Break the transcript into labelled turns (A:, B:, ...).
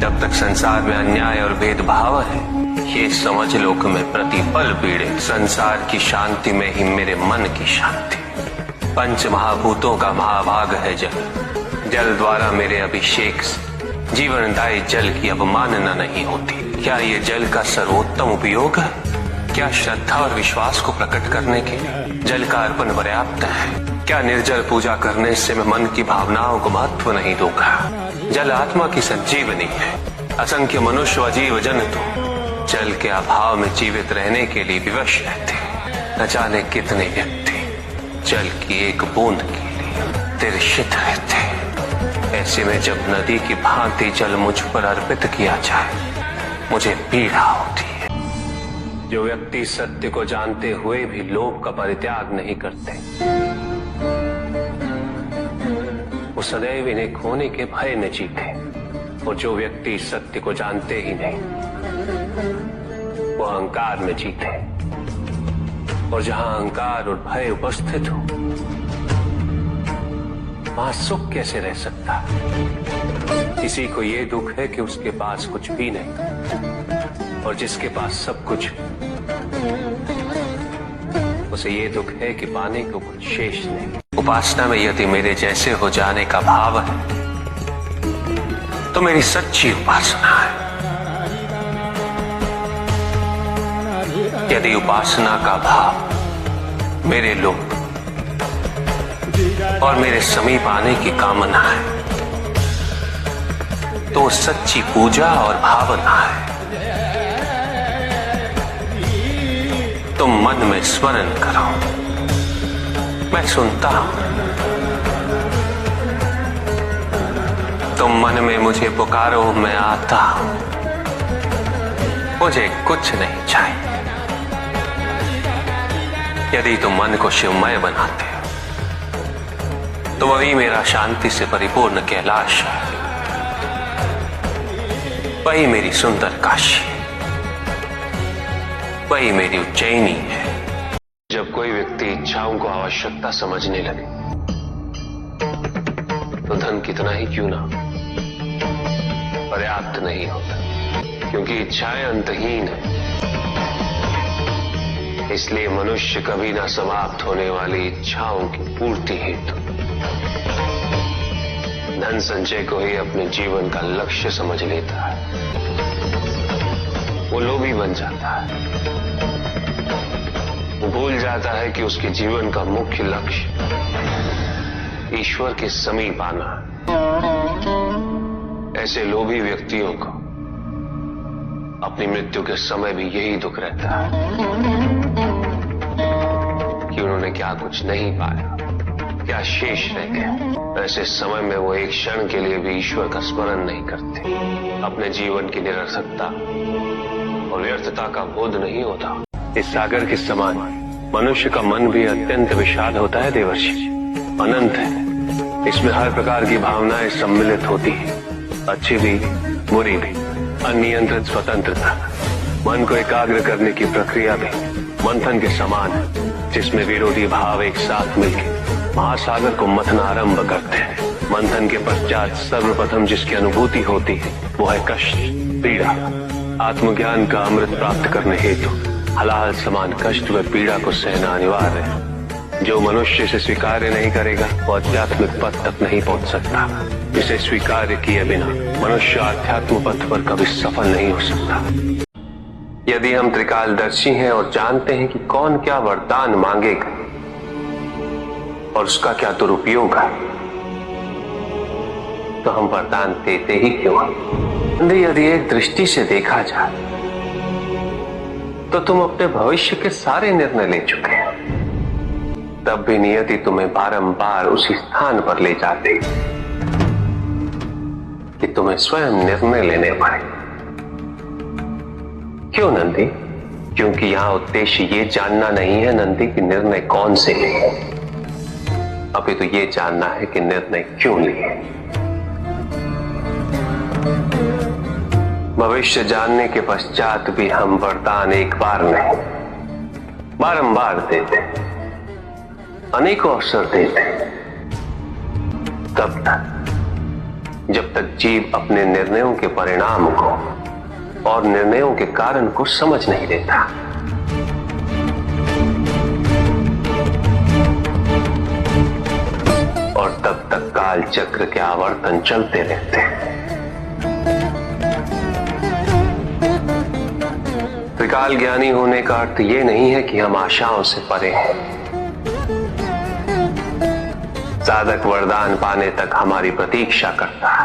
A: जब तक संसार में अन्याय और भेदभाव है, ये समझ लो कि मैं प्रतिपल पीड़ित। संसार की शांति में ही मेरे मन की शांति। पंच महाभूतों का महाभाग है जल। जल द्वारा मेरे अभिषेक से जीवनदायी जल की अवमानना नहीं होती। क्या ये जल का सर्वोत्तम उपयोग है? क्या श्रद्धा और विश्वास को प्रकट करने के लिए जल का अर्पण पर्याप्त है? क्या निर्जल पूजा करने से मैं मन की भावनाओं को महत्व नहीं दूंगा? जल आत्मा की संजीवनी है। असंख्य मनुष्य व जीव जंतु जल के अभाव में जीवित रहने के लिए विवश रहते। न जाने कितने व्यक्ति जल की एक बूंद के लिए तिरछित रहते। ऐसे में जब नदी की भांति जल मुझ पर अर्पित किया जाए, मुझे पीड़ा होती है। जो व्यक्ति सत्य को जानते हुए भी लोभ का परित्याग नहीं करते, वो सदैव इन्हें खोने के भय में जीते। और जो व्यक्ति सत्य को जानते ही नहीं, वो अहंकार में जीते। और जहां अहंकार और भय उपस्थित हो, वहां सुख कैसे रह सकता? किसी को ये दुख है कि उसके पास कुछ भी नहीं, और जिसके पास सब कुछ, उसे ये दुख है कि पाने को कुछ शेष नहीं। उपासना में यदि मेरे जैसे हो जाने का भाव है, तो मेरी सच्ची उपासना है। यदि उपासना का भाव मेरे लोग और मेरे समीप आने की कामना है, तो सच्ची पूजा और भावना है। तुम मन में स्मरण करो, मैं सुनता हूं। तुम मन में मुझे पुकारो, मैं आता हूं। मुझे कुछ नहीं चाहिए। यदि तुम मन को शिवमय बनाते हो, तो वही मेरा शांति से परिपूर्ण कैलाश है। वही मेरी सुंदर काशी, वही मेरी उज्जैनी है। जब कोई व्यक्ति इच्छाओं को आवश्यकता समझने लगे, तो धन कितना ही क्यों ना पर्याप्त नहीं होता, क्योंकि इच्छाएं अंतहीन है। इसलिए मनुष्य कभी ना समाप्त होने वाली इच्छाओं की पूर्ति हेतु धन संचय को ही अपने जीवन का लक्ष्य समझ लेता है। वो लोभी बन जाता है। वो भूल जाता है कि उसके जीवन का मुख्य लक्ष्य ईश्वर के समीप आना है। ऐसे लोभी व्यक्तियों को अपनी मृत्यु के समय भी यही दुख रहता है कि उन्होंने क्या कुछ नहीं पाया, क्या शेष रह गया। ऐसे समय में वो एक क्षण के लिए भी ईश्वर का स्मरण नहीं करते। अपने जीवन की निरर्थकता और व्यर्थता का बोध नहीं होता। इस सागर के समान मनुष्य का मन भी अत्यंत विशाल होता है देवर्षि, अनंत है। इसमें हर प्रकार की भावनाएं सम्मिलित होती है, अच्छी भी बुरी भी। अनियंत्रित स्वतंत्रता, मन को एकाग्र करने की प्रक्रिया भी मंथन के समान है, जिसमें विरोधी भाव एक साथ मिलकर महासागर को मथना आरंभ करते हैं। मंथन के पश्चात सर्वप्रथम जिसकी अनुभूति होती है, वो है कष्ट, पीड़ा। आत्मज्ञान का अमृत प्राप्त करने हेतु हलाल समान कष्ट व पीड़ा को सहना अनिवार्य है। जो मनुष्य इसे स्वीकार्य नहीं करेगा, वो आध्यात्मिक पथ तक नहीं पहुंच सकता। इसे स्वीकार्य किए बिना मनुष्य आध्यात्म पथ पर कभी सफल नहीं हो सकता। यदि हम त्रिकालदर्शी हैं और जानते हैं कि कौन क्या वरदान मांगेगा और उसका क्या दुरुपयोग है, तो हम वरदान देते ही क्यों हैं? यदि एक दृष्टि से देखा जाए, तो तुम अपने भविष्य के सारे निर्णय ले चुके हैं। तब भी नियति तुम्हें बारंबार उसी स्थान पर ले जाती कि तुम्हें स्वयं निर्णय लेने पड़े। क्यों नंदी? क्योंकि यहां उद्देश्य ये जानना नहीं है नंदी कि निर्णय कौन से लिए, अभी तो ये जानना है कि निर्णय क्यों लिए। भविष्य जानने के पश्चात भी हम वरदान एक बार नहीं, बारंबार देते, अनेकों अवसर देते। तब तक जब तक जीव अपने निर्णयों के परिणाम को और निर्णयों के कारण को समझ नहीं लेता। और तब तक काल चक्र के आवर्तन चलते रहते हैं। त्रिकाल ज्ञानी होने का अर्थ यह नहीं है कि हम आशाओं से परे हैं। साधक वरदान पाने तक हमारी प्रतीक्षा करता है।